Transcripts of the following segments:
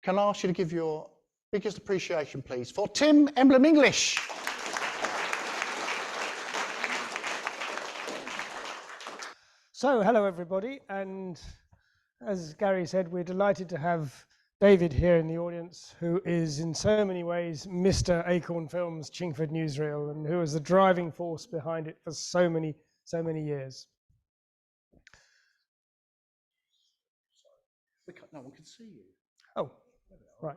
Can I ask you to give your biggest appreciation, please, for Tim Emblem-English. So, hello everybody, and as Gary said, we're delighted to have David here in the audience, who is in so many ways Mr. Acorn Films Chingford Newsreel, and who is the driving force behind it for so many years. No one can see you. Oh, right.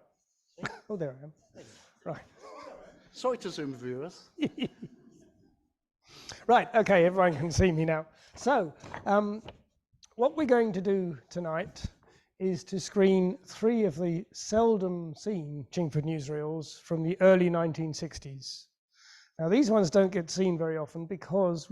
Oh, there I am. Right. Sorry to Zoom viewers. Right, okay, everyone can see me now. So, what we're going to do tonight is to screen 3 of the seldom seen Chingford newsreels from the early 1960s. Now, these ones don't get seen very often because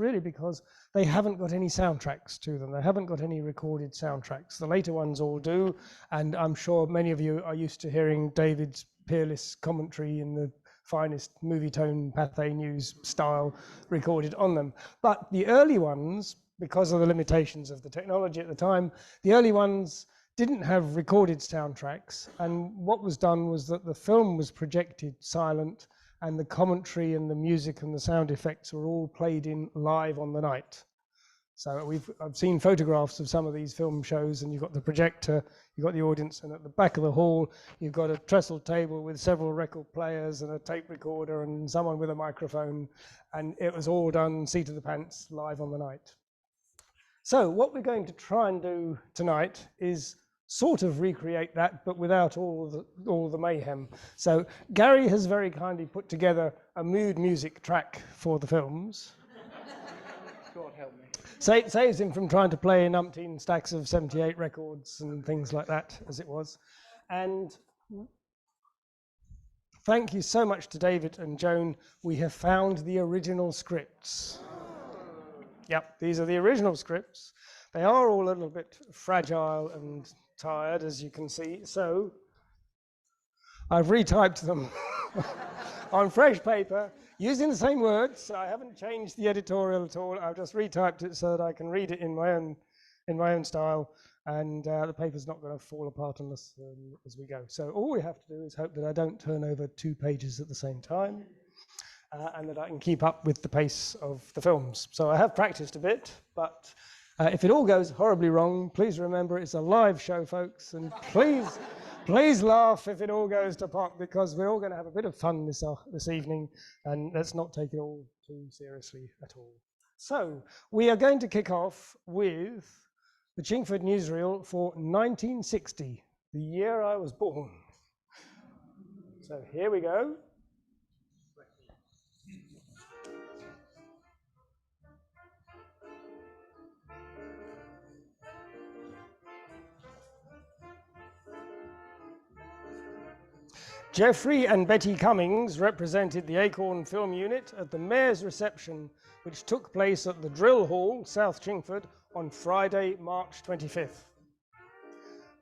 they haven't got any soundtracks to them. They haven't got any recorded soundtracks. The later ones all do, and I'm sure many of you are used to hearing David's peerless commentary in the finest movie tone Pathé News style recorded on them. But the early ones, because of the limitations of the technology at the time, the early ones didn't have recorded soundtracks, and what was done was that the film was projected silent, and the commentary and the music and the sound effects were all played in live on the night. So I've seen photographs of some of these film shows, and you've got the projector, you've got the audience, and at the back of the hall you've got a trestle table with several record players and a tape recorder and someone with a microphone, and it was all done seat of the pants live on the night. So what we're going to try and do tonight is sort of recreate that, but without all the mayhem. So Gary has very kindly put together a mood music track for the films. God help me. Saves him from trying to play an umpteen stacks of 78 records and things like that, as it was. And thank you so much to David and Joan. We have found the original scripts. Yep, these are the original scripts. They are all a little bit fragile and tired, as you can see, so I've retyped them on fresh paper using the same words. I haven't changed the editorial at all. I've just retyped it so that I can read it in my own style, and the paper's not going to fall apart on us as we go. So all we have to do is hope that I don't turn over 2 pages at the same time, and that I can keep up with the pace of the films. So I have practiced a bit, but if it all goes horribly wrong, please remember it's a live show, folks, and please laugh if it all goes to pot, because we're all going to have a bit of fun this evening, and let's not take it all too seriously at all. So we are going to kick off with the Chingford newsreel for 1960, the year I was born. So here we go. Geoffrey and Betty Cummings represented the Acorn film unit at the Mayor's reception, which took place at the Drill Hall, South Chingford, on Friday, March 25th.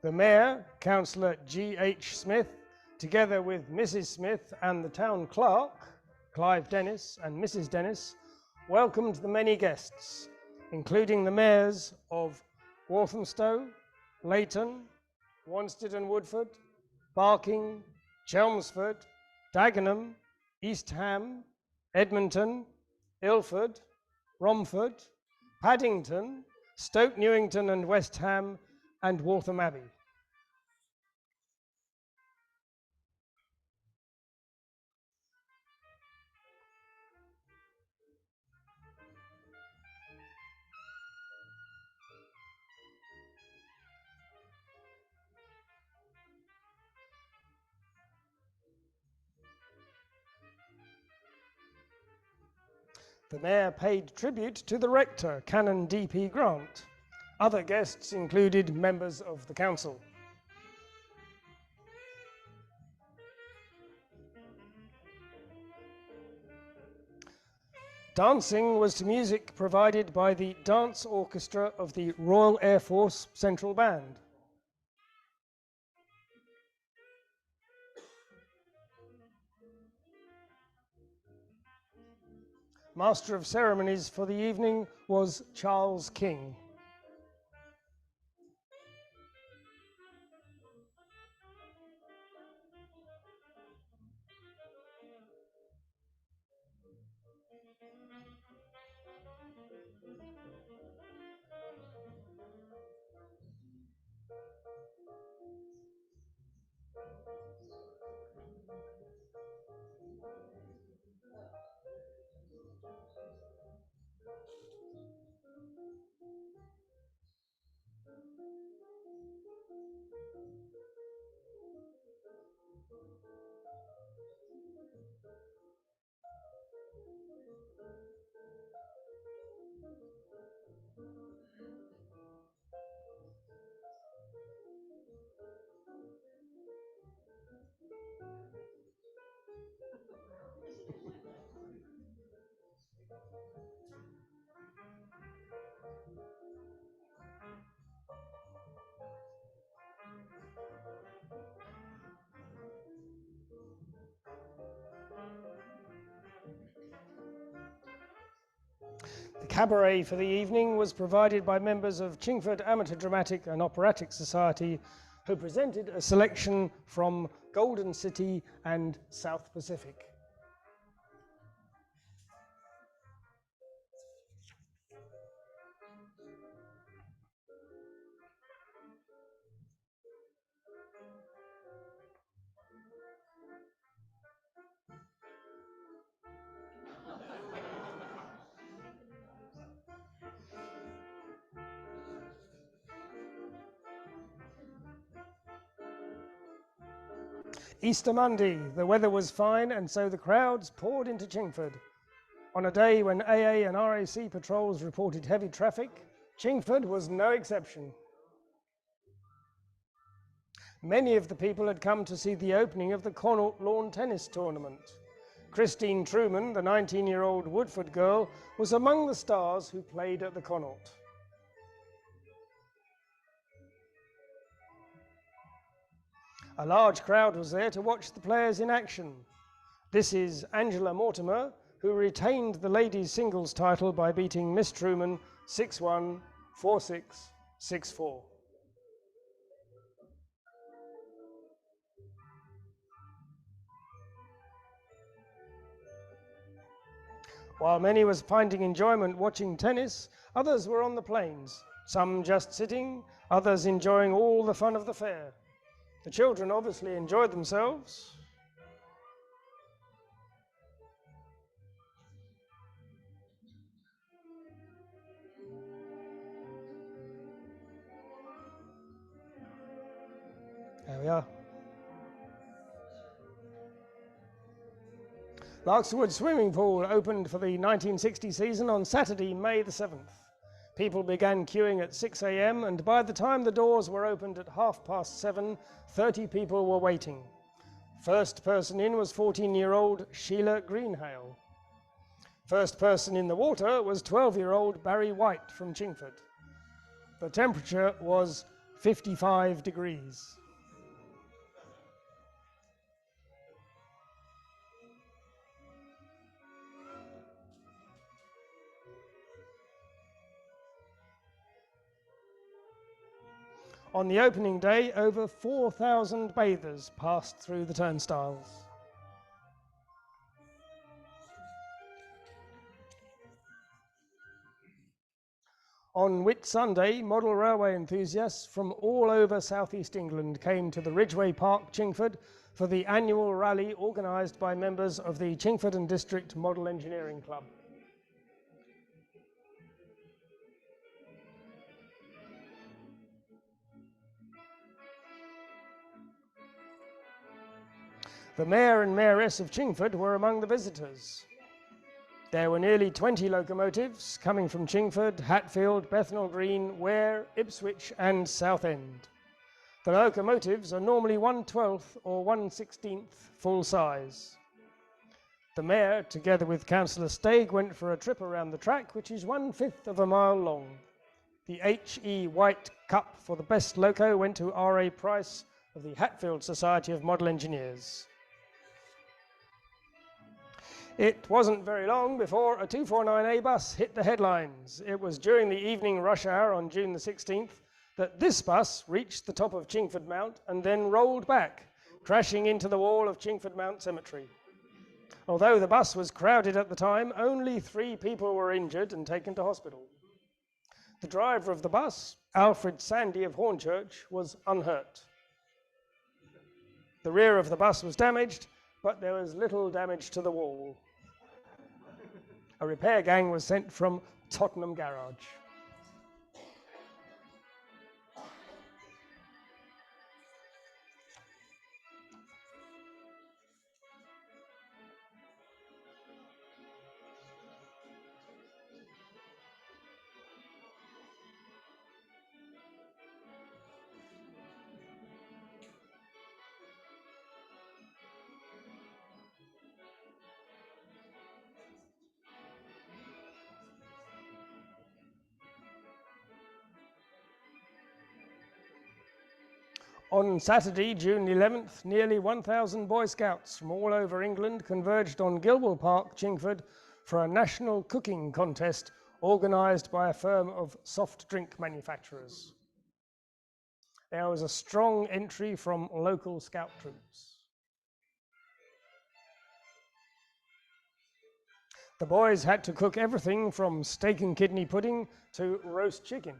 The Mayor, Councillor G.H. Smith, together with Mrs. Smith and the Town Clerk, Clive Dennis and Mrs. Dennis, welcomed the many guests, including the mayors of Walthamstow, Leighton, Wanstead and Woodford, Barking, Chelmsford, Dagenham, East Ham, Edmonton, Ilford, Romford, Paddington, Stoke Newington and West Ham, and Waltham Abbey. The Mayor paid tribute to the Rector, Canon D.P. Grant. Other guests included members of the Council. Dancing was to music provided by the Dance Orchestra of the Royal Air Force Central Band. Master of Ceremonies for the evening was Charles King. The cabaret for the evening was provided by members of Chingford Amateur Dramatic and Operatic Society, who presented a selection from Golden City and South Pacific. Easter Monday, the weather was fine and so the crowds poured into Chingford. On a day when AA and RAC patrols reported heavy traffic, Chingford was no exception. Many of the people had come to see the opening of the Connaught Lawn Tennis Tournament. Christine Truman, the 19-year-old Woodford girl, was among the stars who played at the Connaught. A large crowd was there to watch the players in action. This is Angela Mortimer, who retained the ladies' singles title by beating Miss Truman 6-1, 4-6, 6-4. While many was finding enjoyment watching tennis, others were on the plains, some just sitting, others enjoying all the fun of the fair. The children obviously enjoyed themselves. There we are. Larkwood Swimming Pool opened for the 1960 season on Saturday, May the 7th. People began queuing at 6 a.m. and by the time the doors were opened at 7:30, 30 people were waiting. First person in was 14-year-old Sheila Greenhale. First person in the water was 12-year-old Barry White from Chingford. The temperature was 55 degrees. On the opening day, over 4,000 bathers passed through the turnstiles. On Whit Sunday, model railway enthusiasts from all over southeast England came to the Ridgeway Park, Chingford, for the annual rally organised by members of the Chingford and District Model Engineering Club. The Mayor and Mayoress of Chingford were among the visitors. There were nearly 20 locomotives coming from Chingford, Hatfield, Bethnal Green, Ware, Ipswich and Southend. The locomotives are normally 1/12 or 1/16 full size. The Mayor, together with Councillor Stagg, went for a trip around the track, which is 1/5 of a mile long. The H.E. White Cup for the best loco went to R.A. Price of the Hatfield Society of Model Engineers. It wasn't very long before a 249A bus hit the headlines. It was during the evening rush hour on June the 16th that this bus reached the top of Chingford Mount and then rolled back, crashing into the wall of Chingford Mount Cemetery. Although the bus was crowded at the time, only 3 people were injured and taken to hospital. The driver of the bus, Alfred Sandy of Hornchurch, was unhurt. The rear of the bus was damaged, but there was little damage to the wall. A repair gang was sent from Tottenham Garage. On Saturday, June 11th, nearly 1,000 Boy Scouts from all over England converged on Gilwell Park, Chingford, for a national cooking contest organised by a firm of soft drink manufacturers. There was a strong entry from local scout troops. The boys had to cook everything from steak and kidney pudding to roast chicken.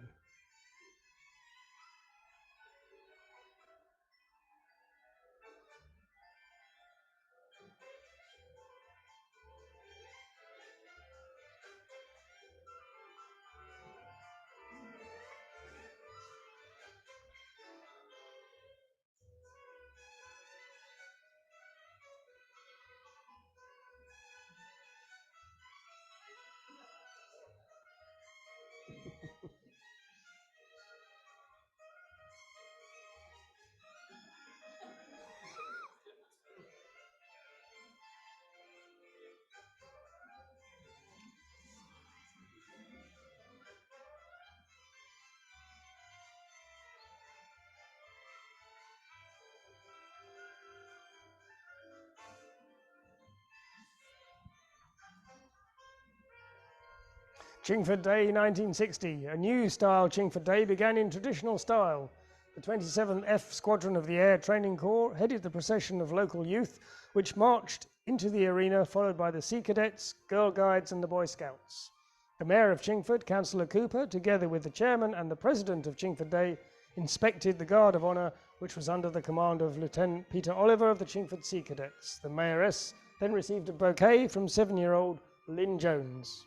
Chingford Day 1960. A new style Chingford Day began in traditional style. The 27th F Squadron of the Air Training Corps headed the procession of local youth, which marched into the arena, followed by the Sea Cadets, Girl Guides and the Boy Scouts. The Mayor of Chingford, Councillor Cooper, together with the Chairman and the President of Chingford Day, inspected the Guard of Honour, which was under the command of Lieutenant Peter Oliver of the Chingford Sea Cadets. The Mayoress then received a bouquet from 7-year-old Lynn Jones.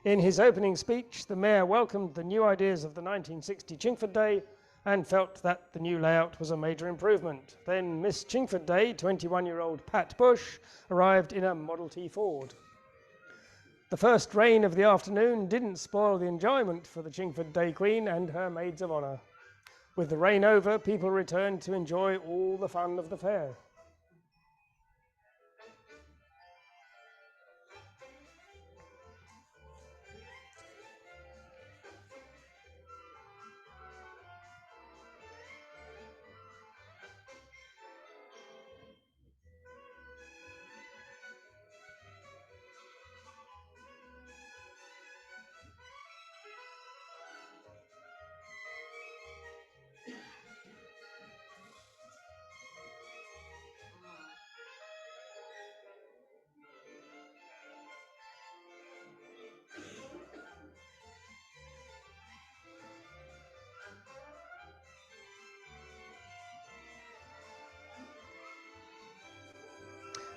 In his opening speech, the Mayor welcomed the new ideas of the 1960 Chingford Day and felt that the new layout was a major improvement. Then Miss Chingford Day, 21-year-old Pat Bush, arrived in a Model T Ford. The first rain of the afternoon didn't spoil the enjoyment for the Chingford Day Queen and her maids of honour. With the rain over, people returned to enjoy all the fun of the fair.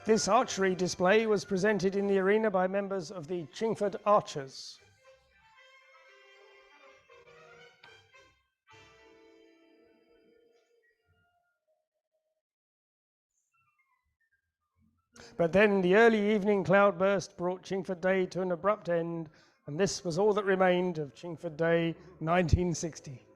This archery display was presented in the arena by members of the Chingford Archers. But then the early evening cloudburst brought Chingford Day to an abrupt end, and this was all that remained of Chingford Day 1960.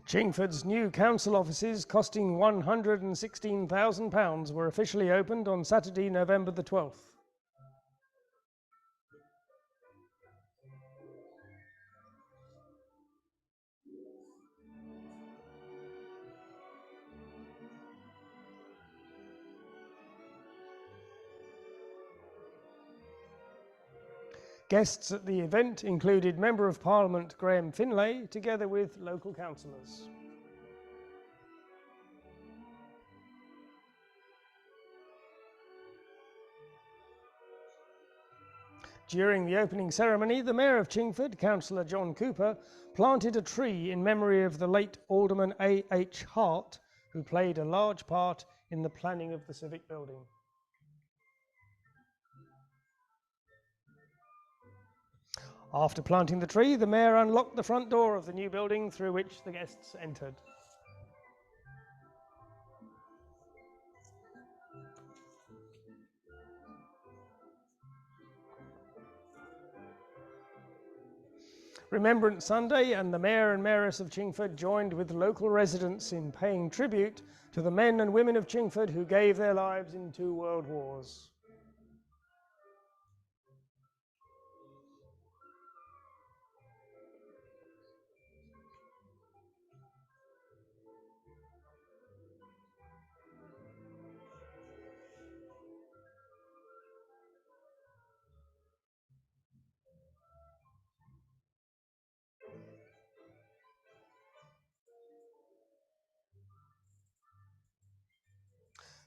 Chingford's new council offices, costing £116,000, were officially opened on Saturday, November the 12th. Guests at the event included Member of Parliament Graham Finlay, together with local councillors. During the opening ceremony, the Mayor of Chingford, Councillor John Cooper, planted a tree in memory of the late Alderman A.H. Hart, who played a large part in the planning of the Civic building. After planting the tree, the Mayor unlocked the front door of the new building through which the guests entered. Remembrance Sunday, and the Mayor and Mayoress of Chingford joined with local residents in paying tribute to the men and women of Chingford who gave their lives in 2 world wars.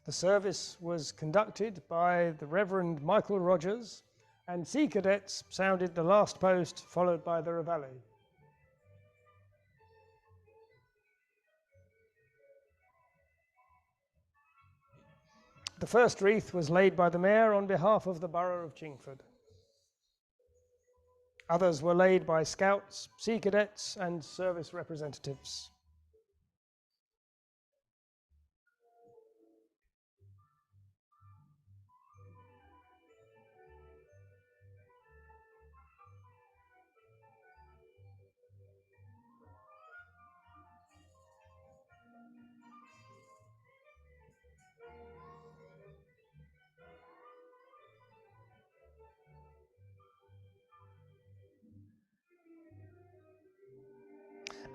The service was conducted by the Reverend Michael Rogers, and Sea Cadets sounded the last post, followed by the reveille. The first wreath was laid by the Mayor on behalf of the Borough of Chingford. Others were laid by Scouts, Sea Cadets, and service representatives.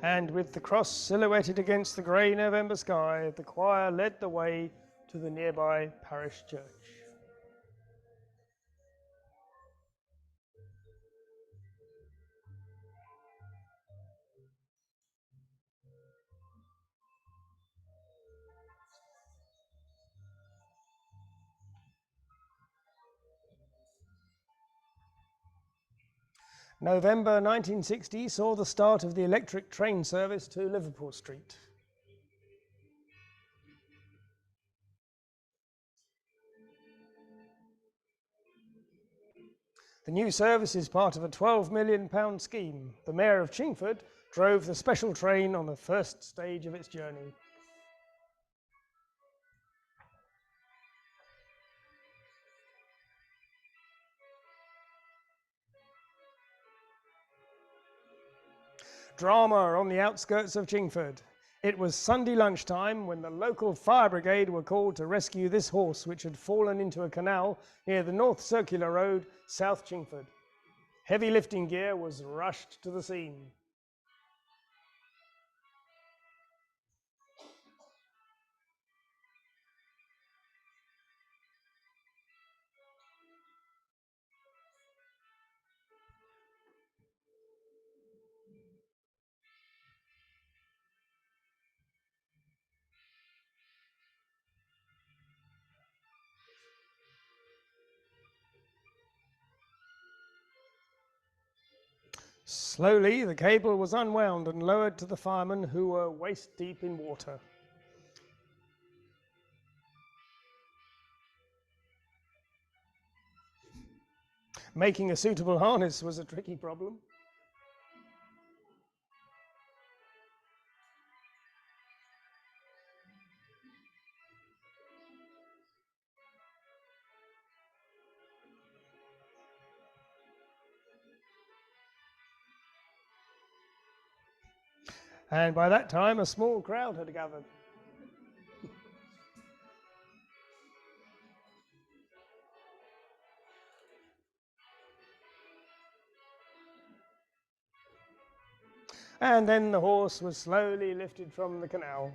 And with the cross silhouetted against the grey November sky, the choir led the way to the nearby parish church. November 1960 saw the start of the electric train service to Liverpool Street. The new service is part of a £12 million scheme. The Mayor of Chingford drove the special train on the first stage of its journey. Drama on the outskirts of Chingford. It was Sunday lunchtime when the local fire brigade were called to rescue this horse which had fallen into a canal near the North Circular Road, South Chingford. Heavy lifting gear was rushed to the scene. Slowly, the cable was unwound and lowered to the firemen, who were waist deep in water. Making a suitable harness was a tricky problem. And by that time, a small crowd had gathered. And then the horse was slowly lifted from the canal.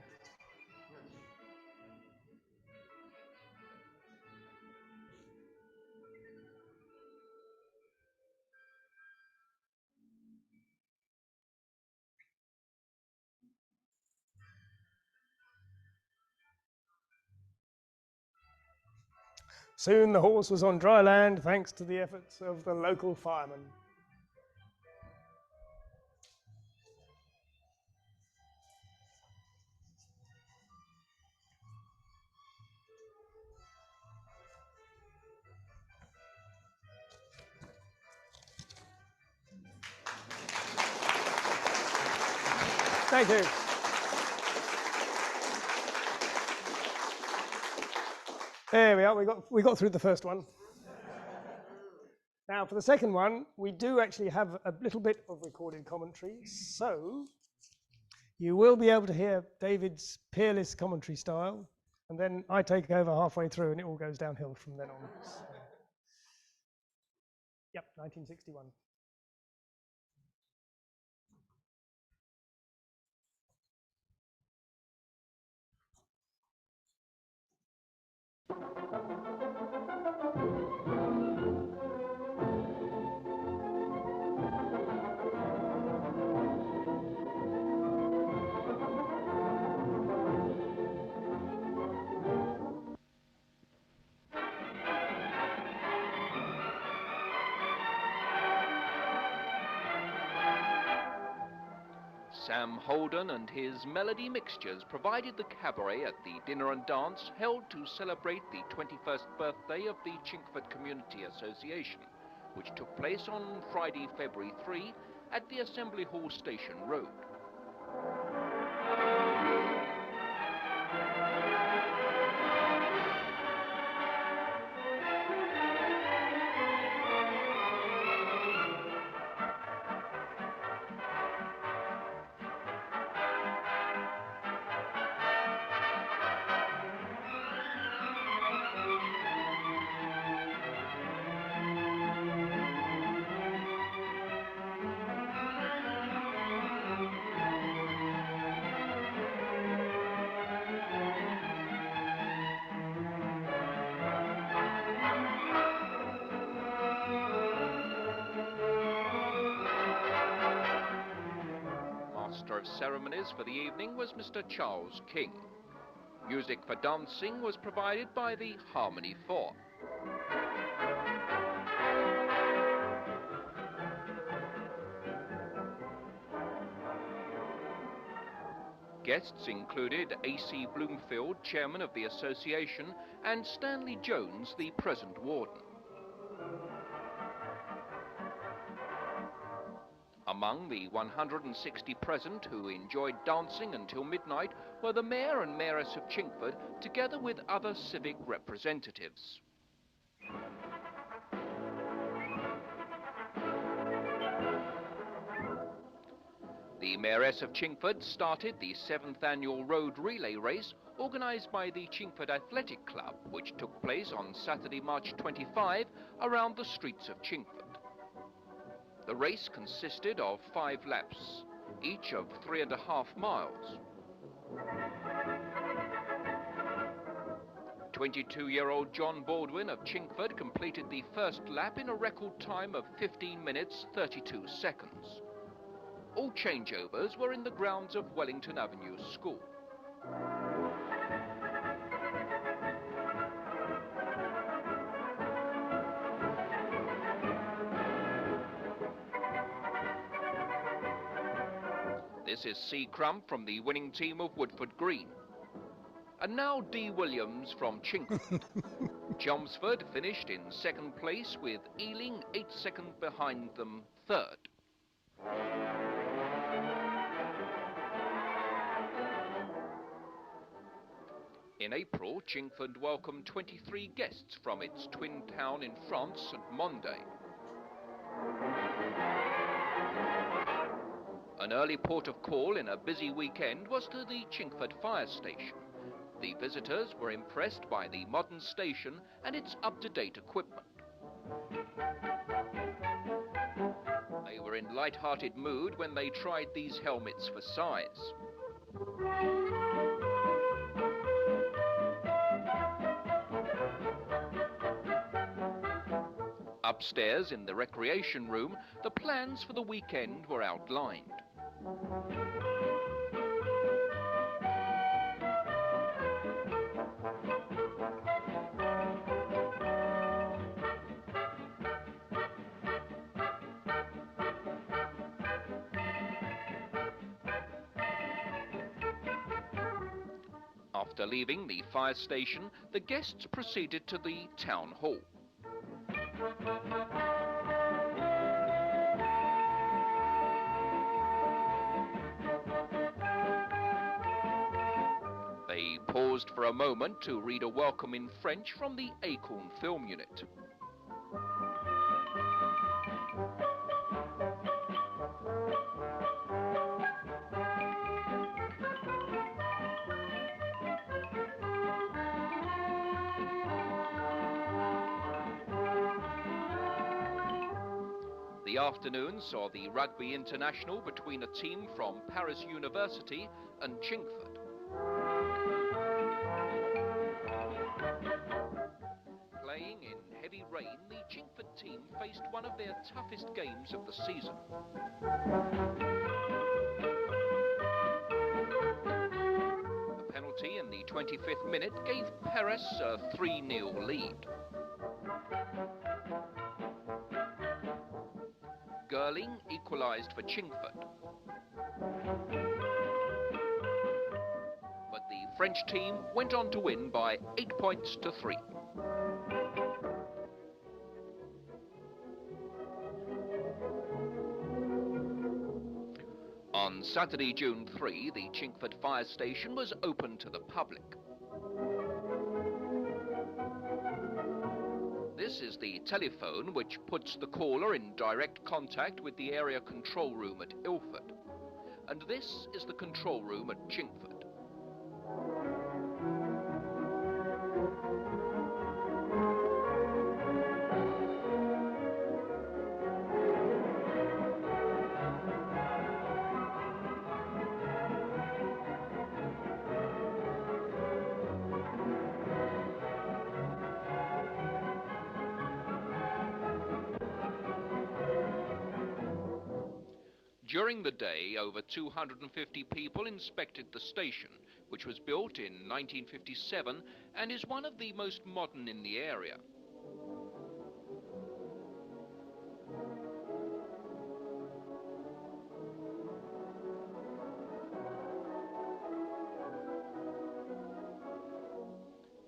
Soon the horse was on dry land thanks to the efforts of the local firemen. Thank you. There we are, we got through the first one. Now, for the second one, we do actually have a little bit of recorded commentary, so you will be able to hear David's peerless commentary style, and then I take over halfway through and it all goes downhill from then on. So. Yep, 1961. Sam Holden and his melody mixtures provided the cabaret at the dinner and dance held to celebrate the 21st birthday of the Chingford Community Association, which took place on Friday, February 3 at the Assembly Hall Station Road. Master of ceremonies for the evening was Mr. Charles King. Music for dancing was provided by the Harmony Four. Guests included A.C. Bloomfield, chairman of the association, and Stanley Jones, the present warden. Among the 160 present who enjoyed dancing until midnight were the Mayor and Mayoress of Chingford, together with other civic representatives. The Mayoress of Chingford started the 7th annual road relay race organised by the Chingford Athletic Club, which took place on Saturday, March 25, around the streets of Chingford. The race consisted of 5 laps, each of 3.5 miles. 22-year-old John Baldwin of Chingford completed the first lap in a record time of 15 minutes 32 seconds. All changeovers were in the grounds of Wellington Avenue School. This is C. Crump from the winning team of Woodford Green. And now D. Williams from Chingford. Chelmsford finished in 2nd place with Ealing 8 seconds behind them 3rd. In April, Chingford welcomed 23 guests from its twin town in France, St. Monday. An early port of call in a busy weekend was to the Chingford Fire Station. The visitors were impressed by the modern station and its up-to-date equipment. They were in light-hearted mood when they tried these helmets for size. Upstairs in the recreation room, the plans for the weekend were outlined. After leaving the fire station, the guests proceeded to the town hall. They paused for a moment to read a welcome in French from the Acorn film unit. The afternoon saw the rugby international between a team from Paris University and Chingford. Playing in heavy rain, the Chingford team faced one of their toughest games of the season. A penalty in the 25th minute gave Paris a 3-0 lead. Girling equalised for Chingford. But the French team went on to win by 8 points to 3. On Saturday, June 3, the Chingford fire station was open to the public. This is the telephone which puts the caller in direct contact with the area control room at Ilford. And this is the control room at Chingford. During the day, over 250 people inspected the station, which was built in 1957 and is one of the most modern in the area.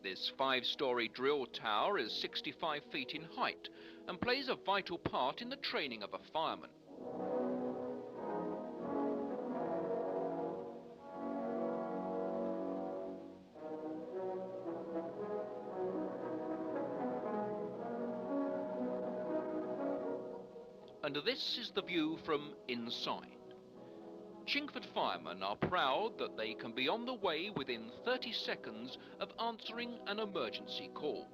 This 5-storey drill tower is 65 feet in height and plays a vital part in the training of a fireman. And this is the view from inside. Chingford firemen are proud that they can be on the way within 30 seconds of answering an emergency call.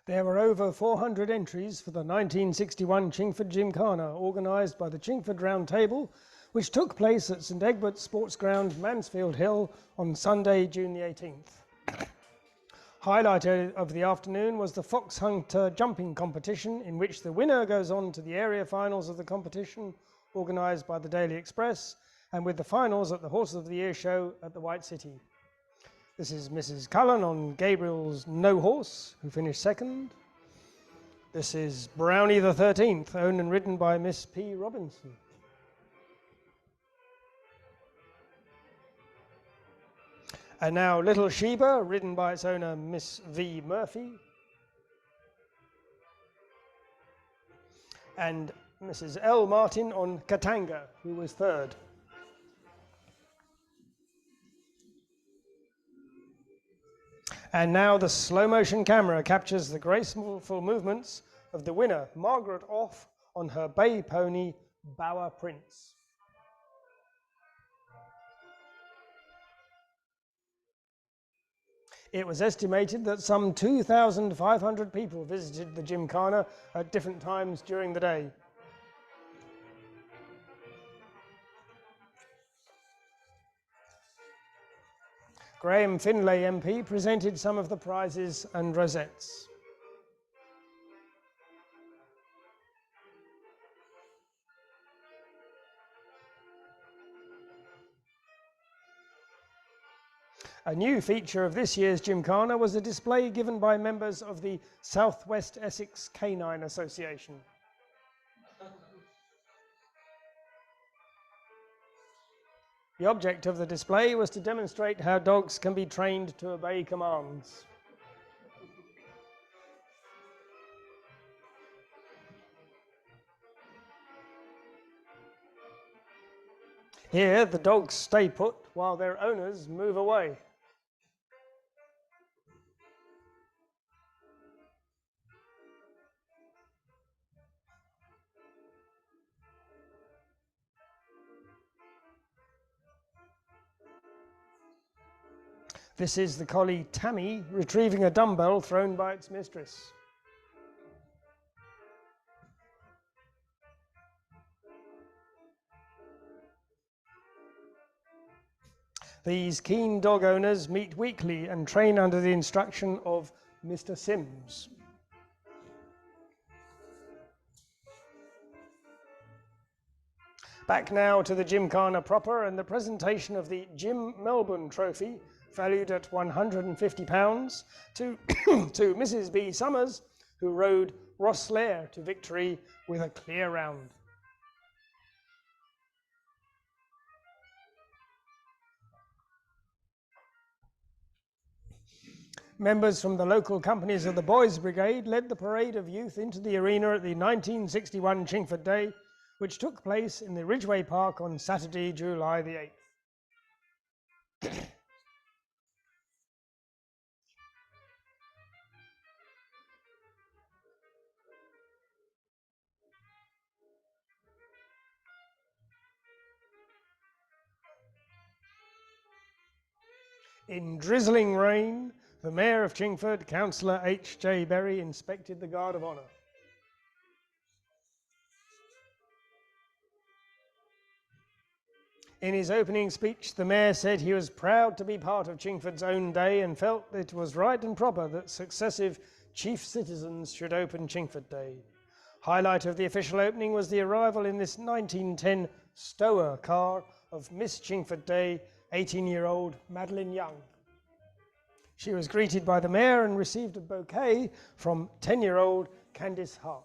There were over 400 entries for the 1961 Chingford Jim Carter, organised by the Chingford Round Table, which took place at St Egbert's Sports Ground, Mansfield Hill, on Sunday, June the 18th. Highlight of the afternoon was the Fox Hunter jumping competition, in which the winner goes on to the area finals of the competition, organised by the Daily Express, and with the finals at the Horse of the Year show at the White City. This is Mrs. Cullen on Gabriel's No Horse, who finished second. This is Brownie the 13th, owned and ridden by Miss P. Robinson. And now Little Sheba, ridden by its owner, Miss V. Murphy. And Mrs. L. Martin on Katanga, who was third. And now the slow motion camera captures the graceful movements of the winner, Margaret Off, on her bay pony, Bower Prince. It was estimated that some 2,500 people visited the Gymkhana at different times during the day. Graham Finlay MP presented some of the prizes and rosettes. A new feature of this year's Gymkhana was a display given by members of the South West Essex Canine Association. The object of the display was to demonstrate how dogs can be trained to obey commands. Here, the dogs stay put while their owners move away. This is the collie Tammy retrieving a dumbbell thrown by its mistress. These keen dog owners meet weekly and train under the instruction of Mr. Sims. Back now to the Gymkhana proper and the presentation of the Jim Melbourne Trophy, valued at £150, to, to Mrs. B. Summers, who rode Rosslare to victory with a clear round. Members from the local companies of the Boys Brigade led the parade of youth into the arena at the 1961 Chingford Day, which took place in the Ridgeway Park on Saturday, July the 8th. In drizzling rain, the Mayor of Chingford, Councillor H.J. Berry, inspected the Guard of Honour. In his opening speech, the Mayor said he was proud to be part of Chingford's own day and felt it was right and proper that successive chief citizens should open Chingford Day. Highlight of the official opening was the arrival in this 1910 Stower car of Miss Chingford Day, 18-year-old Madeline Young. She was greeted by the Mayor and received a bouquet from 10-year-old Candice Hart.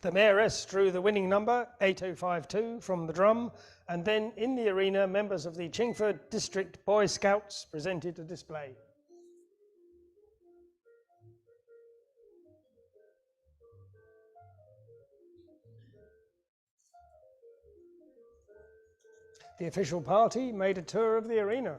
The Mayoress drew the winning number, 8052, from the drum, and then in the arena, members of the Chingford District Boy Scouts presented a display. The official party made a tour of the arena.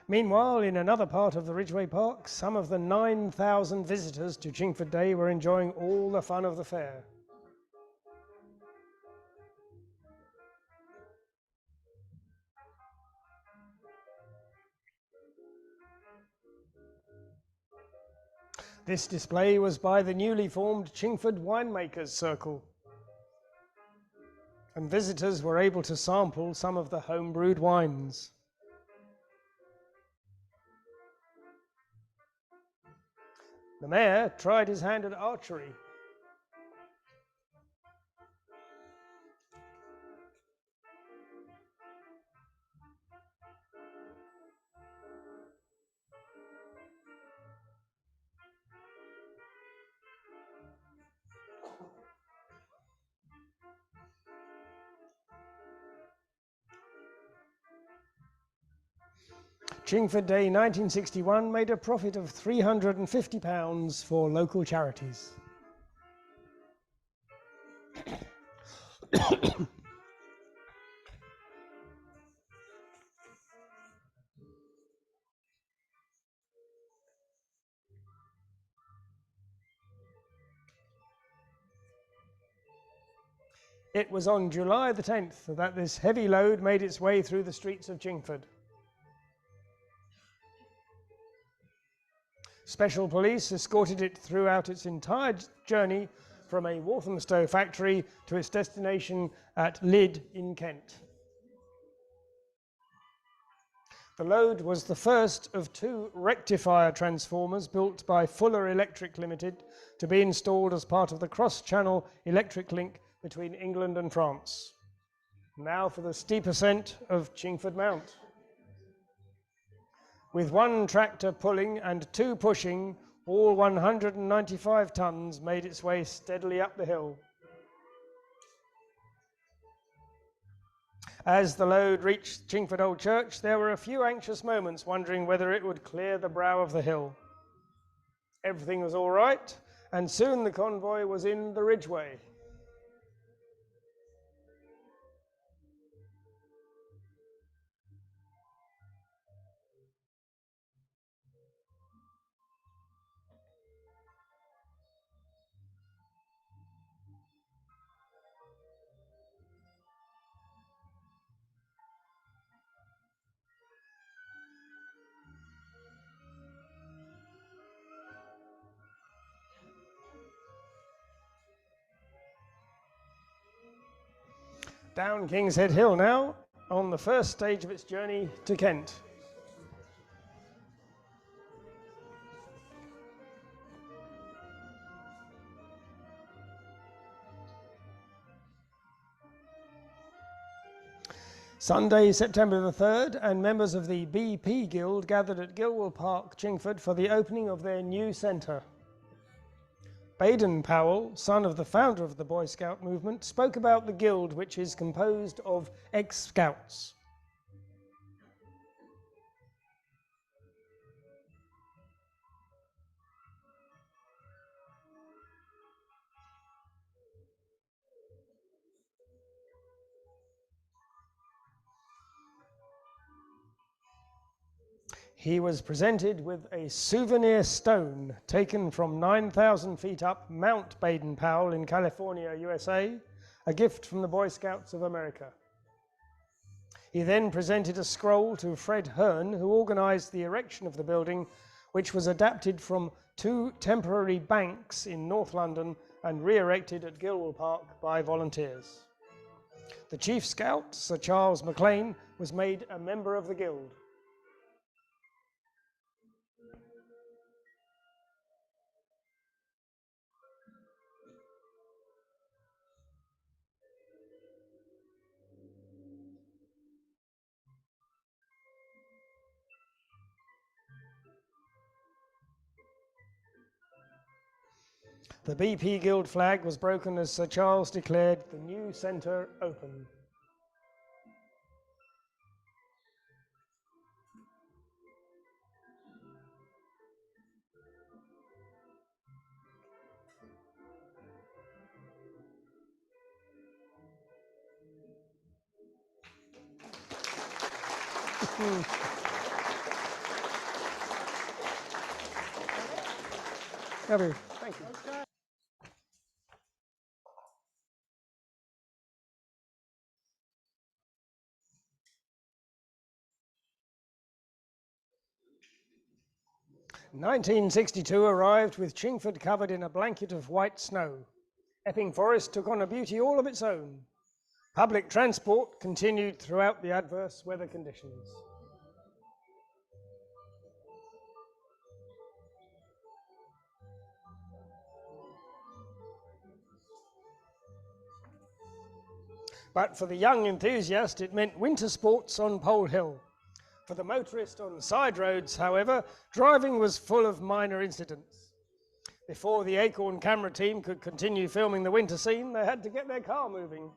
Meanwhile, in another part of the Ridgeway Park, some of the 9,000 visitors to Chingford Day were enjoying all the fun of the fair. This display was by the newly formed Chingford Winemakers Circle, and visitors were able to sample some of the home-brewed wines. The Mayor tried his hand at archery. Chingford Day 1961 made a profit of £350 for local charities. It was on July the 10th that this heavy load made its way through the streets of Chingford. Special police escorted it throughout its entire journey from a Walthamstow factory to its destination at Lydd in Kent. The load was the first of 2 rectifier transformers built by Fuller Electric Limited to be installed as part of the cross-channel electric link between England and France. Now for the steep ascent of Chingford Mount. With 1 tractor pulling and 2 pushing, all 195 tons made its way steadily up the hill. As the load reached Chingford Old Church, there were a few anxious moments wondering whether it would clear the brow of the hill. Everything was all right, and soon the convoy was in the Ridgeway. Down King's Head Hill now, on the first stage of its journey to Kent. Sunday, September the 3rd, and members of the BP Guild gathered at Gilwell Park, Chingford, for the opening of their new centre. Baden-Powell, son of the founder of the Boy Scout movement, spoke about the guild, which is composed of ex-scouts. He was presented with a souvenir stone taken from 9,000 feet up Mount Baden-Powell in California, USA, a gift from the Boy Scouts of America. He then presented a scroll to Fred Hearn, who organized the erection of the building, which was adapted from 2 temporary banks in North London and re-erected at Gilwell Park by volunteers. The chief scout, Sir Charles Maclean, was made a member of the guild. The BP Guild flag was broken as Sir Charles declared the new centre open. Thank you. 1962 arrived with Chingford covered in a blanket of white snow. Epping Forest took on a beauty all of its own. Public transport continued throughout the adverse weather conditions. But for the young enthusiast, it meant winter sports on Pole Hill. For the motorist on side roads, however, driving was full of minor incidents. Before the Acorn camera team could continue filming the winter scene, they had to get their car moving.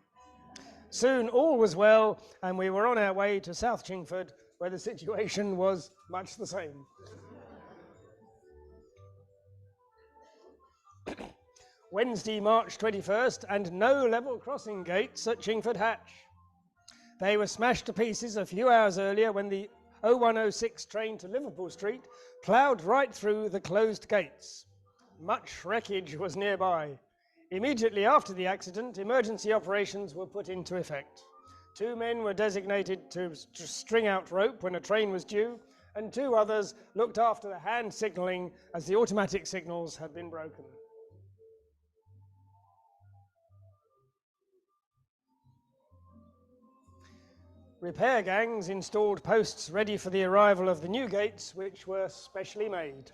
Soon all was well, and we were on our way to South Chingford, where the situation was much the same. Wednesday, March 21st, and no level crossing gates at Chingford Hatch. They were smashed to pieces a few hours earlier when the 0106 train to Liverpool Street ploughed right through the closed gates. Much wreckage was nearby. Immediately after the accident, emergency operations were put into effect. 2 men were designated to string out rope when a train was due, and 2 others looked after the hand signalling as the automatic signals had been broken. Repair gangs installed posts ready for the arrival of the new gates, which were specially made.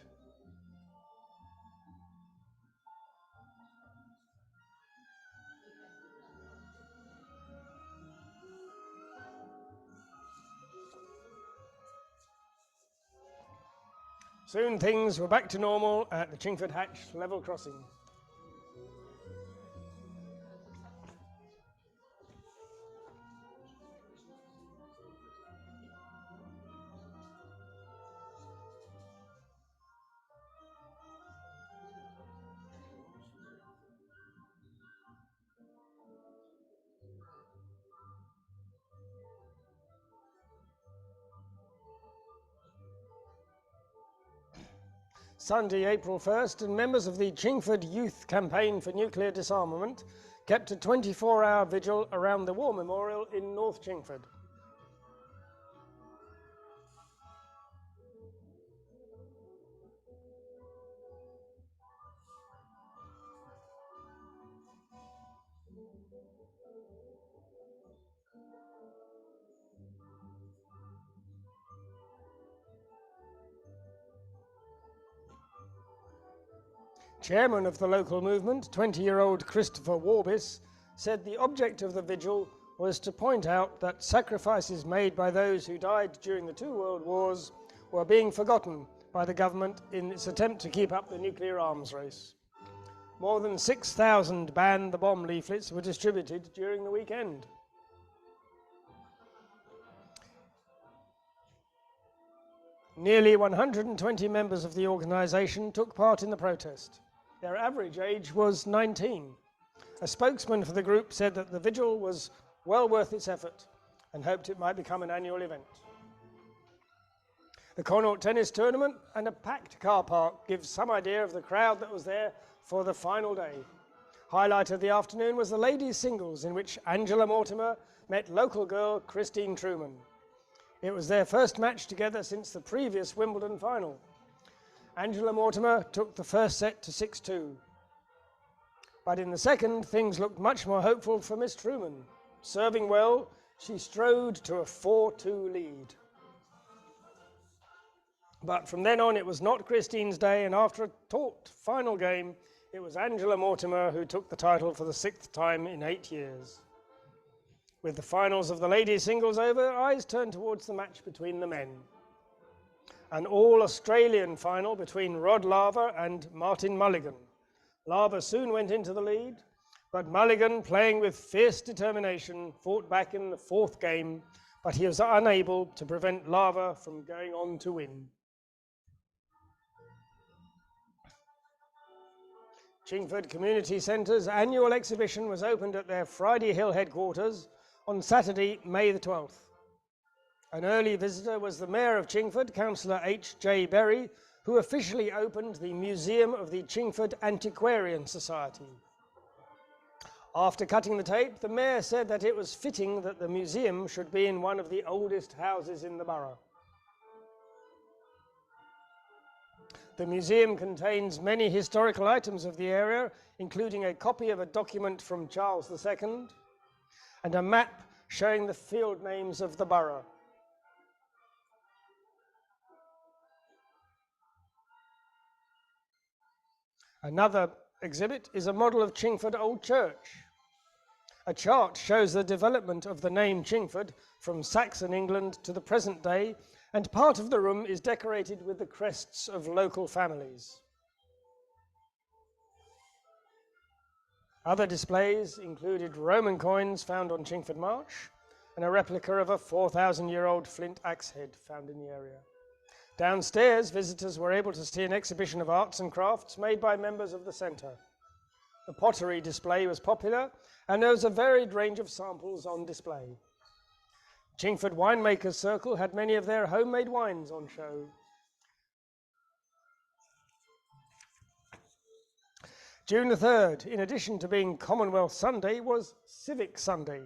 Soon things were back to normal at the Chingford Hatch level crossing. Sunday, April 1st, and members of the Chingford Youth Campaign for Nuclear Disarmament kept a 24-hour vigil around the War Memorial in North Chingford. Chairman of the local movement, 20-year-old Christopher Warbis, said the object of the vigil was to point out that sacrifices made by those who died during the two world wars were being forgotten by the government in its attempt to keep up the nuclear arms race. More than 6,000 ban the bomb leaflets were distributed during the weekend. Nearly 120 members of the organisation took part in the protest. Their average age was 19. A spokesman for the group said that the vigil was well worth its effort and hoped it might become an annual event. The Connaught tennis tournament and a packed car park gives some idea of the crowd that was there for the final day. Highlight of the afternoon was the ladies' singles, in which Angela Mortimer met local girl Christine Truman. It was their first match together since the previous Wimbledon final. Angela Mortimer took the first set to 6-2. But in the second, things looked much more hopeful for Miss Truman. Serving well, she strode to a 4-2 lead. But from then on, it was not Christine's day, and after a taut final game, it was Angela Mortimer who took the title for the 6th time in 8 years. With the finals of the ladies' singles over, eyes turned towards the match between the men. An all-Australian final between Rod Laver and Martin Mulligan. Laver soon went into the lead, but Mulligan, playing with fierce determination, fought back in the 4th game, but he was unable to prevent Laver from going on to win. Chingford Community Centre's annual exhibition was opened at their Friday Hill headquarters on Saturday, May the 12th. An early visitor was the Mayor of Chingford, Councillor H.J. Berry, who officially opened the Museum of the Chingford Antiquarian Society. After cutting the tape, the Mayor said that it was fitting that the museum should be in one of the oldest houses in the borough. The museum contains many historical items of the area, including a copy of a document from Charles II and a map showing the field names of the borough. Another exhibit is a model of Chingford Old Church. A chart shows the development of the name Chingford from Saxon England to the present day, and part of the room is decorated with the crests of local families. Other displays included Roman coins found on Chingford Marsh and a replica of a 4,000-year-old flint axe head found in the area. Downstairs, visitors were able to see an exhibition of arts and crafts made by members of the centre. The pottery display was popular, and there was a varied range of samples on display. Chingford Winemakers Circle had many of their homemade wines on show. June the 3rd, in addition to being Commonwealth Sunday, was Civic Sunday.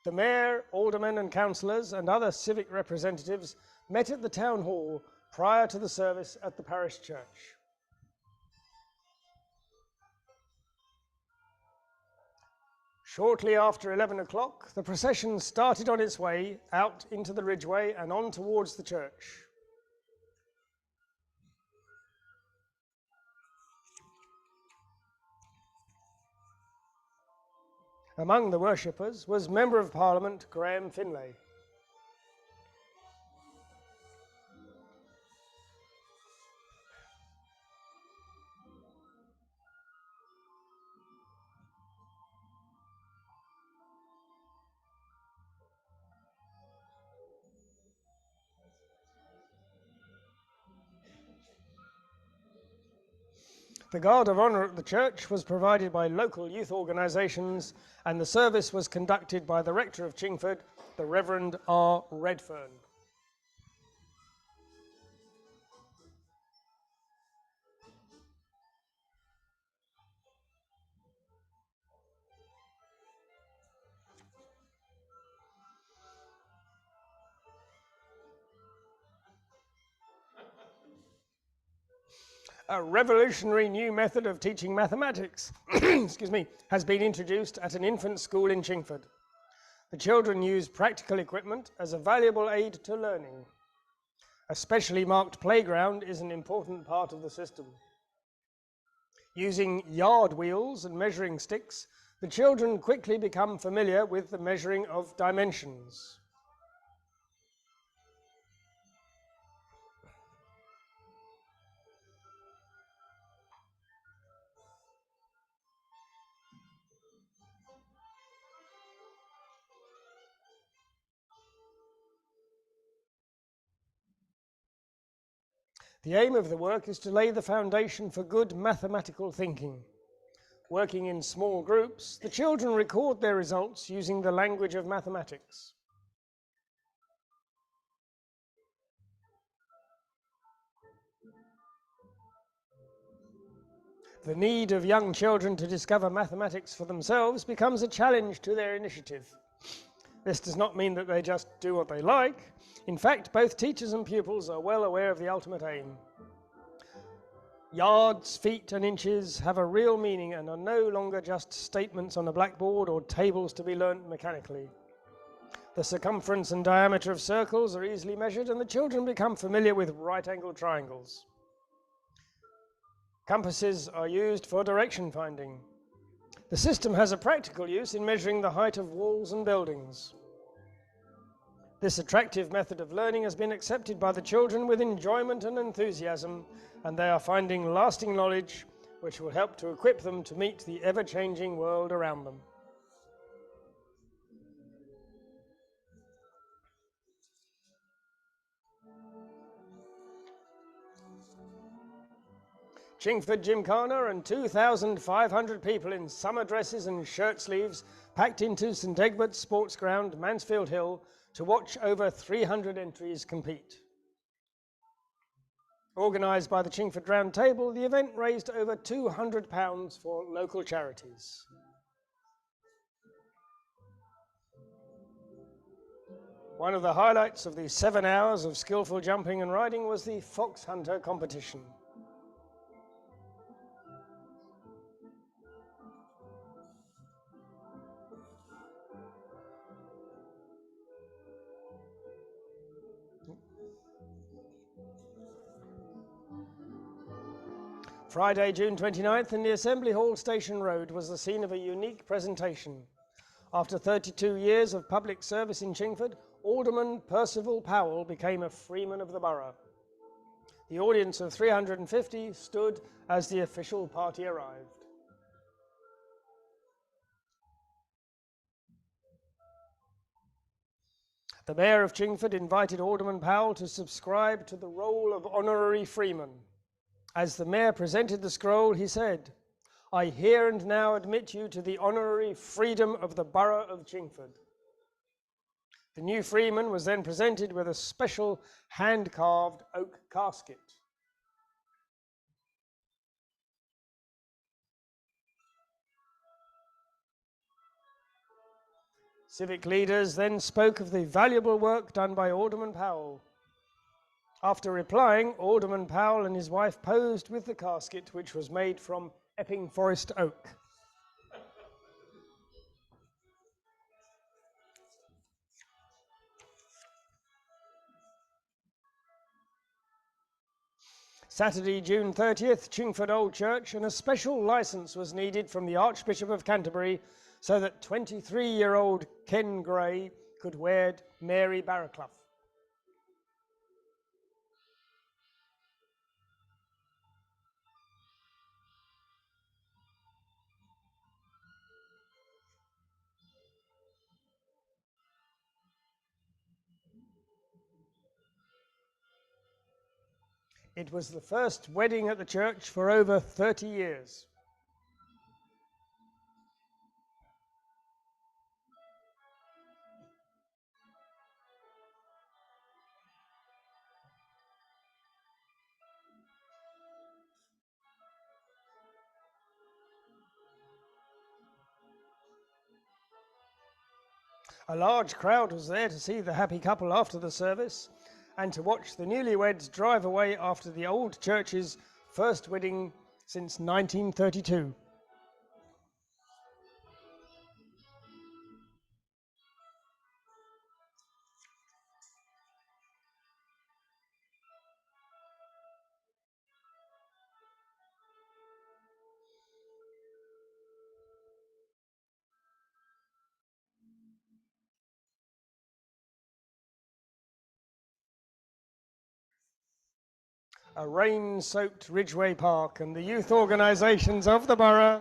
The Mayor, Aldermen and Councillors and other civic representatives met at the Town Hall prior to the service at the parish church. Shortly after 11 o'clock, the procession started on its way out into the Ridgeway and on towards the church. Among the worshippers was Member of Parliament Graham Finlay. The Guard of Honour at the church was provided by local youth organisations, and the service was conducted by the Rector of Chingford, the Reverend R. Redfern. A revolutionary new method of teaching mathematics excuse me, has been introduced at an infant school in Chingford. The children use practical equipment as a valuable aid to learning. A specially marked playground is an important part of the system. Using yard wheels and measuring sticks, the children quickly become familiar with the measuring of dimensions. The aim of the work is to lay the foundation for good mathematical thinking. Working in small groups, the children record their results using the language of mathematics. The need of young children to discover mathematics for themselves becomes a challenge to their initiative. This does not mean that they just do what they like. In fact, both teachers and pupils are well aware of the ultimate aim. Yards, feet and inches have a real meaning and are no longer just statements on a blackboard or tables to be learnt mechanically. The circumference and diameter of circles are easily measured and the children become familiar with right-angled triangles. Compasses are used for direction finding. The system has a practical use in measuring the height of walls and buildings. This attractive method of learning has been accepted by the children with enjoyment and enthusiasm, and they are finding lasting knowledge which will help to equip them to meet the ever-changing world around them. Chingford Jim Carter and 2,500 people in summer dresses and shirt sleeves packed into St Egbert's Sports Ground, Mansfield Hill, to watch over 300 entries compete. Organised by the Chingford Round Table, the event raised over £200 for local charities. One of the highlights of the 7 hours of skillful jumping and riding was the Fox Hunter competition. Friday, June 29th, in the Assembly Hall Station Road was the scene of a unique presentation. After 32 years of public service in Chingford, Alderman Percival Powell became a Freeman of the borough. The audience of 350 stood as the official party arrived. The Mayor of Chingford invited Alderman Powell to subscribe to the role of Honorary Freeman. As the Mayor presented the scroll, he said, "I here and now admit you to the honorary freedom of the borough of Chingford." The new Freeman was then presented with a special hand-carved oak casket. Civic leaders then spoke of the valuable work done by Alderman Powell. After replying, Alderman Powell and his wife posed with the casket, which was made from Epping Forest oak. Saturday, June 30th, Chingford Old Church, and a special licence was needed from the Archbishop of Canterbury so that 23-year-old Ken Gray could wear Mary Barraclough. It was the first wedding at the church for over 30 years. A large crowd was there to see the happy couple after the service and to watch the newlyweds drive away after the old church's first wedding since 1932. A rain-soaked Ridgeway Park and the youth organisations of the borough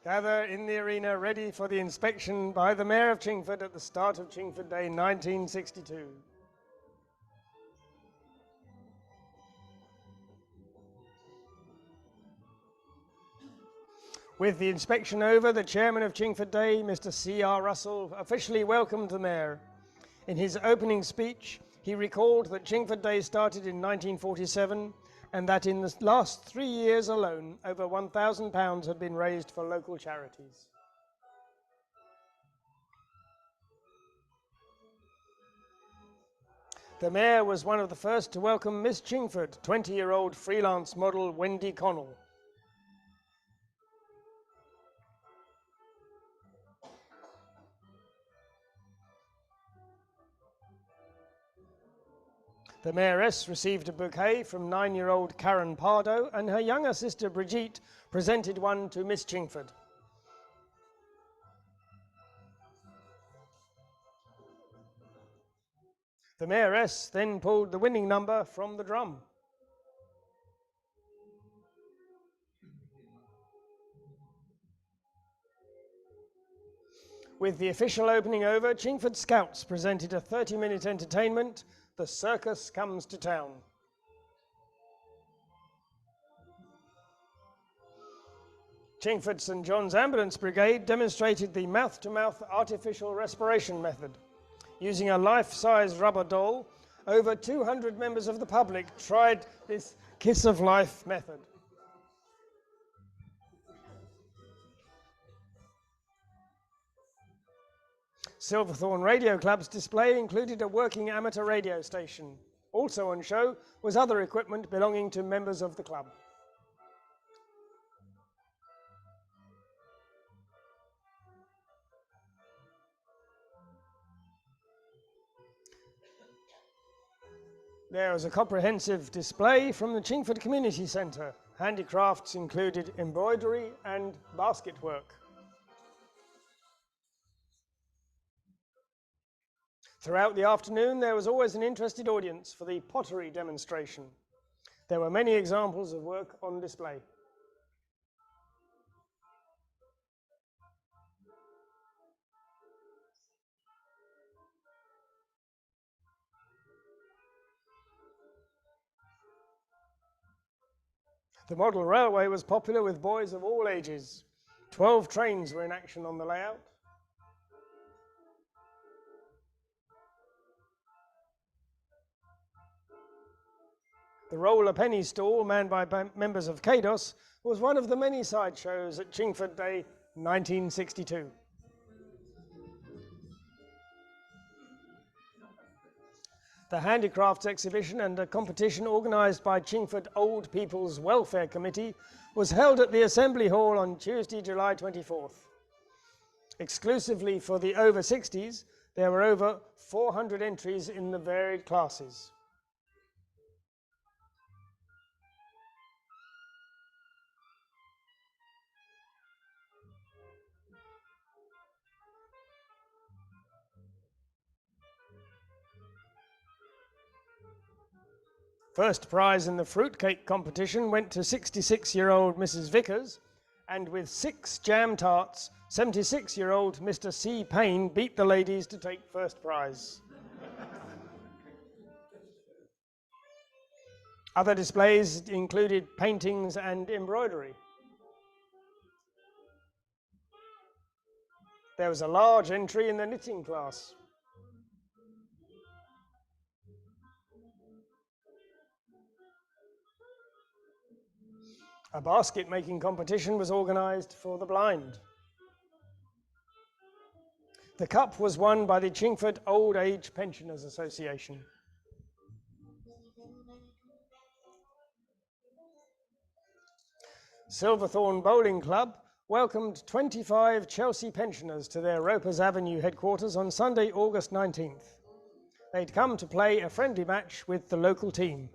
gather in the arena ready for the inspection by the Mayor of Chingford at the start of Chingford Day 1962. With the inspection over, the Chairman of Chingford Day, Mr. C.R. Russell, officially welcomed the Mayor. In his opening speech, he recalled that Chingford Day started in 1947 and that in the last 3 years alone, over £1,000 had been raised for local charities. The Mayor was one of the first to welcome Miss Chingford, 20-year-old freelance model Wendy Connell. The Mayoress received a bouquet from 9-year-old Karen Pardo, and her younger sister Brigitte presented one to Miss Chingford. The Mayoress then pulled the winning number from the drum. With the official opening over, Chingford Scouts presented a 30-minute entertainment, The Circus Comes to Town. Chingford St John's Ambulance Brigade demonstrated the mouth-to-mouth artificial respiration method. Using a life-size rubber doll, over 200 members of the public tried this Kiss of Life method. Silverthorne Radio Club's display included a working amateur radio station. Also on show was other equipment belonging to members of the club. There was a comprehensive display from the Chingford Community Centre. Handicrafts included embroidery and basket work. Throughout the afternoon, there was always an interested audience for the pottery demonstration. There were many examples of work on display. The model railway was popular with boys of all ages. 12 trains were in action on the layout. The roller penny stall, manned by members of KDOS, was one of the many sideshows at Chingford Day 1962. The Handicrafts exhibition and a competition organised by Chingford Old People's Welfare Committee was held at the Assembly Hall on Tuesday, July 24th. Exclusively for the over 60s, there were over 400 entries in the varied classes. First prize in the fruitcake competition went to 66-year-old Mrs. Vickers, and with 6 jam tarts, 76-year-old Mr. C. Payne beat the ladies to take first prize. Other displays included paintings and embroidery. There was a large entry in the knitting class. A basket making competition was organised for the blind. The cup was won by the Chingford Old Age Pensioners Association. Silverthorne Bowling Club welcomed 25 Chelsea pensioners to their Ropers Avenue headquarters on Sunday, August 19th. They'd come to play a friendly match with the local team.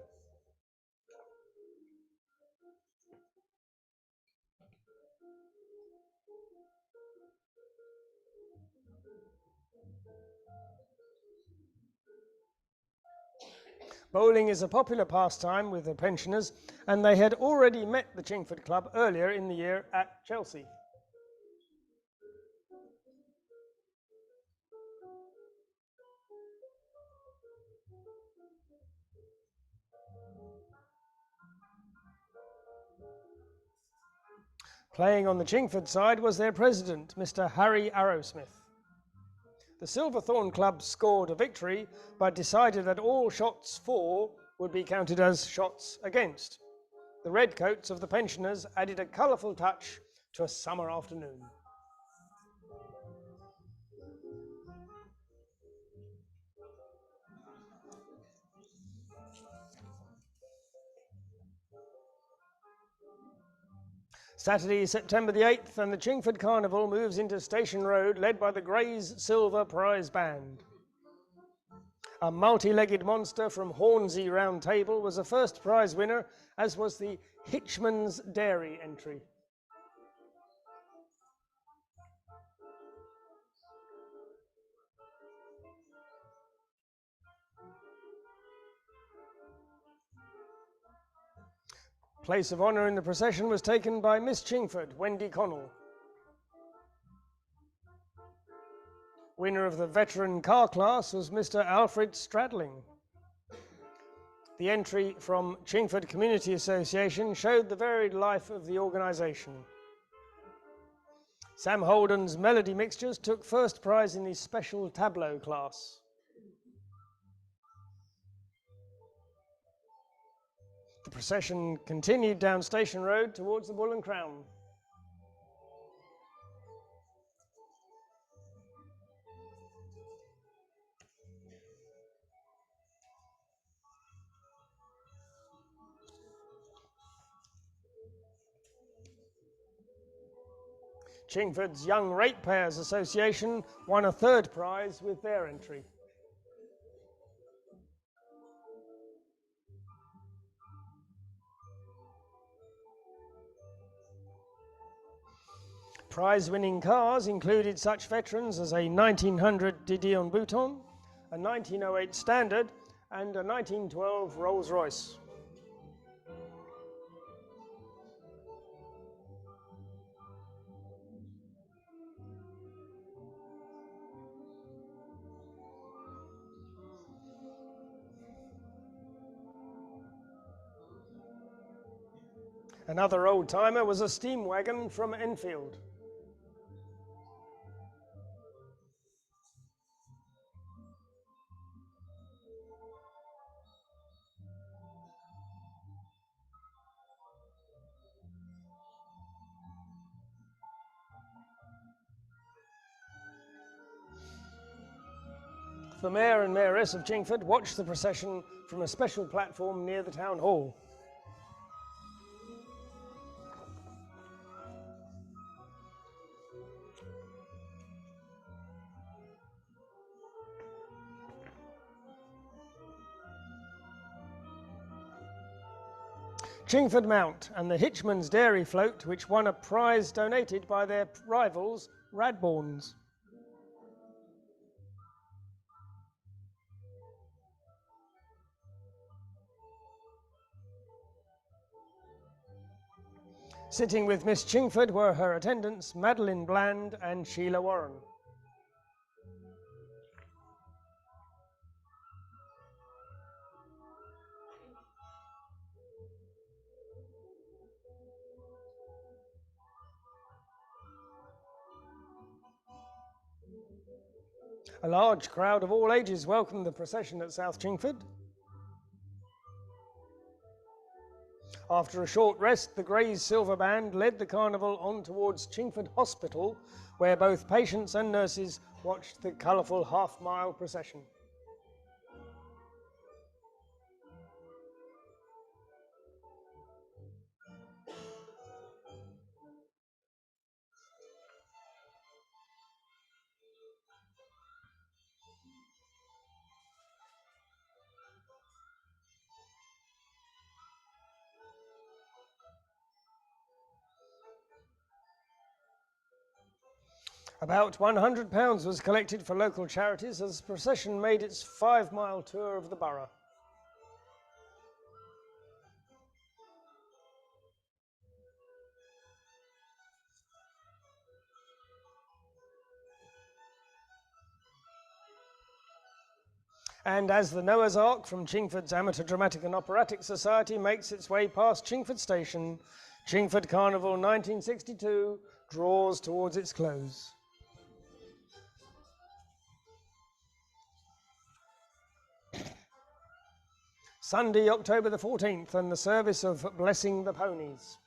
Bowling is a popular pastime with the pensioners, and they had already met the Chingford Club earlier in the year at Chelsea. Playing on the Chingford side was their president, Mr. Harry Arrowsmith. The Silverthorne Club scored a victory, but decided that all shots for would be counted as shots against. The redcoats of the pensioners added a colourful touch to a summer afternoon. Saturday, September the 8th, and the Chingford Carnival moves into Station Road, led by the Greys Silver Prize Band. A multi-legged monster from Hornsey Round Table was a first prize winner, as was the Hitchman's Dairy entry. Place of honour in the procession was taken by Miss Chingford, Wendy Connell. Winner of the veteran car class was Mr. Alfred Stradling. The entry from Chingford Community Association showed the varied life of the organisation. Sam Holden's Melody Mixtures took first prize in the special tableau class. The procession continued down Station Road towards the Bull and Crown. Chingford's Young Ratepayers Association won a third prize with their entry. Prize-winning cars included such veterans as a 1900 Didion Bouton, a 1908 Standard, and a 1912 Rolls-Royce. Another old-timer was a steam wagon from Enfield. The Mayor and Mayoress of Chingford watched the procession from a special platform near the Town Hall. Chingford Mount and the Hitchman's Dairy Float, which won a prize donated by their rivals, Radbournes. Sitting with Miss Chingford were her attendants, Madeline Bland and Sheila Warren. A large crowd of all ages welcomed the procession at South Chingford. After a short rest, the Greys Silver Band led the carnival on towards Chingford Hospital, where both patients and nurses watched the colourful half-mile procession. About £100 was collected for local charities as the procession made its 5-mile tour of the borough. And as the Noah's Ark from Chingford's Amateur Dramatic and Operatic Society makes its way past Chingford Station, Chingford Carnival 1962 draws towards its close. Sunday, October the 14th, and the service of Blessing the Ponies.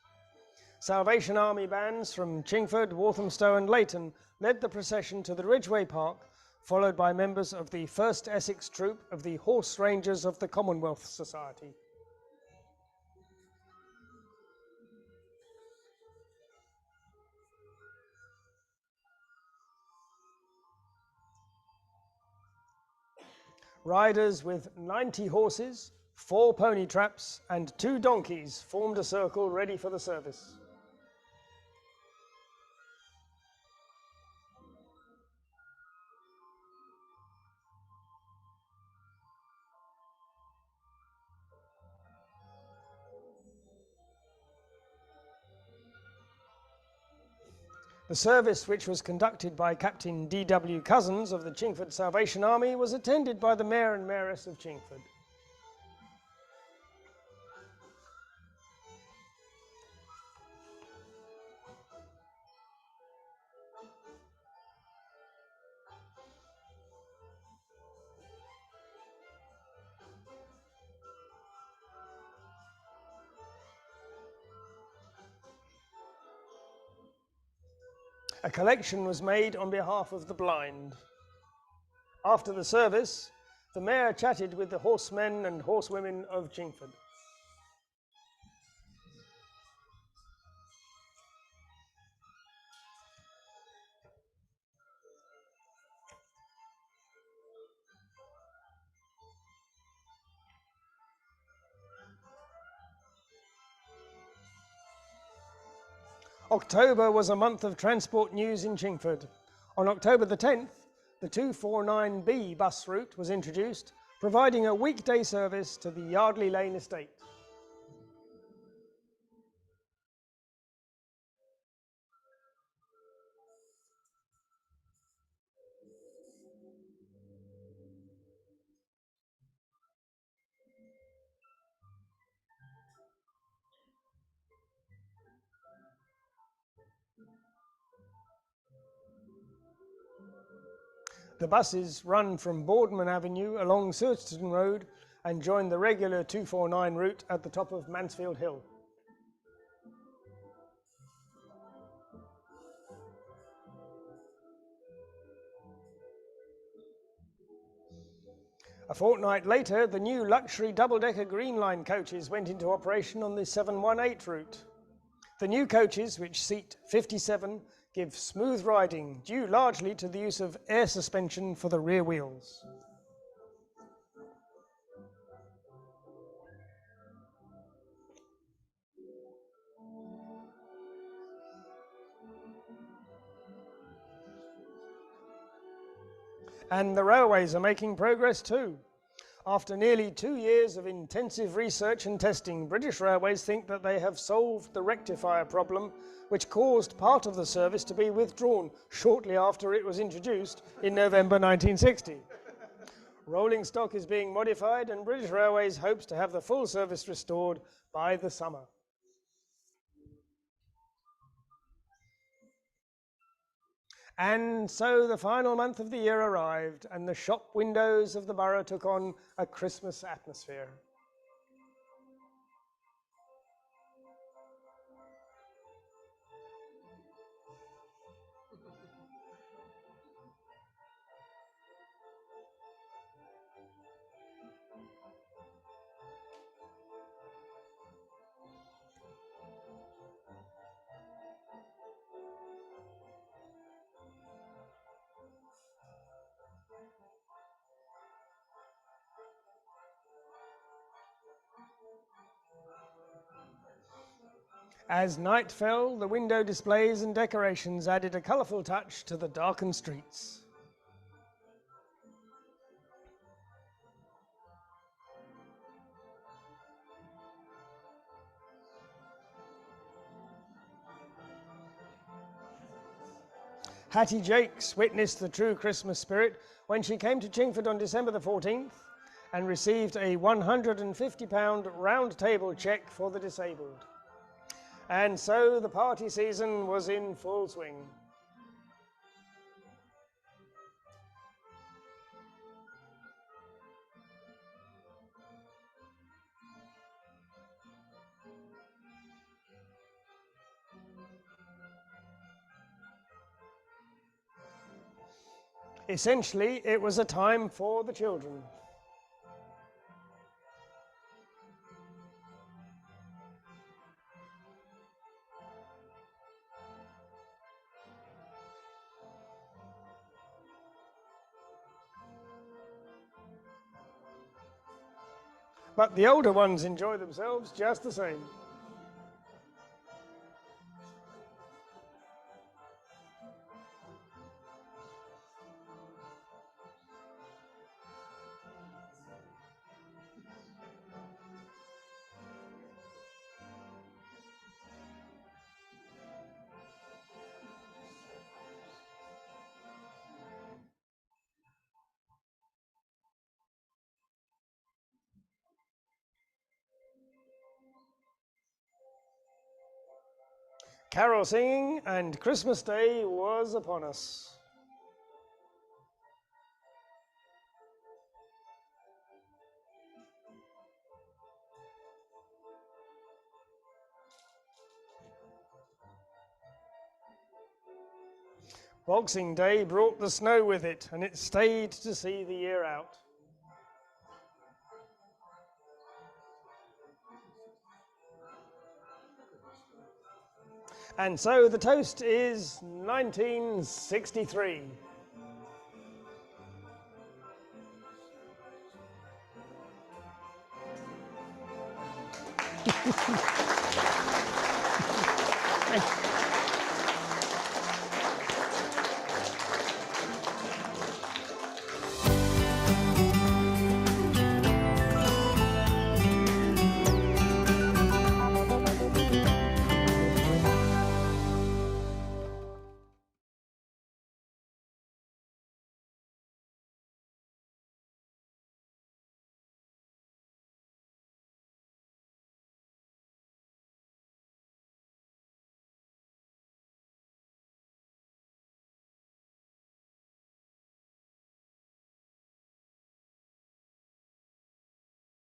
Salvation Army bands from Chingford, Walthamstow and Leighton led the procession to the Ridgeway Park, followed by members of the 1st Essex Troop of the Horse Rangers of the Commonwealth Society. Riders with 90 horses, 4 pony traps and 2 donkeys formed a circle ready for the service. The service, which was conducted by Captain D.W. Cousins of the Chingford Salvation Army, was attended by the Mayor and Mayoress of Chingford. A collection was made on behalf of the blind. After the service, the Mayor chatted with the horsemen and horsewomen of Chingford. October was a month of transport news in Chingford. On October the 10th, the 249B bus route was introduced, providing a weekday service to the Yardley Lane estate. The buses run from Boardman Avenue along Surton Road and join the regular 249 route at the top of Mansfield Hill. A fortnight later, the new luxury double-decker Green Line coaches went into operation on the 718 route. The new coaches, which seat 57, give smooth riding, due largely to the use of air suspension for the rear wheels. And the railways are making progress too. After nearly 2 years of intensive research and testing, British Railways think that they have solved the rectifier problem, which caused part of the service to be withdrawn shortly after it was introduced in November 1960. Rolling stock is being modified and British Railways hopes to have the full service restored by the summer. And so the final month of the year arrived and the shop windows of the borough took on a Christmas atmosphere. As night fell, the window displays and decorations added a colourful touch to the darkened streets. Hattie Jakes witnessed the true Christmas spirit when she came to Chingford on December the 14th and received a £150 round table cheque for the disabled. And so the party season was in full swing. Essentially, it was a time for the children. But the older ones enjoy themselves just the same. Carol singing and Christmas Day was upon us. Boxing Day brought the snow with it, and it stayed to see the year out. And so the toast is 1963. Thank you.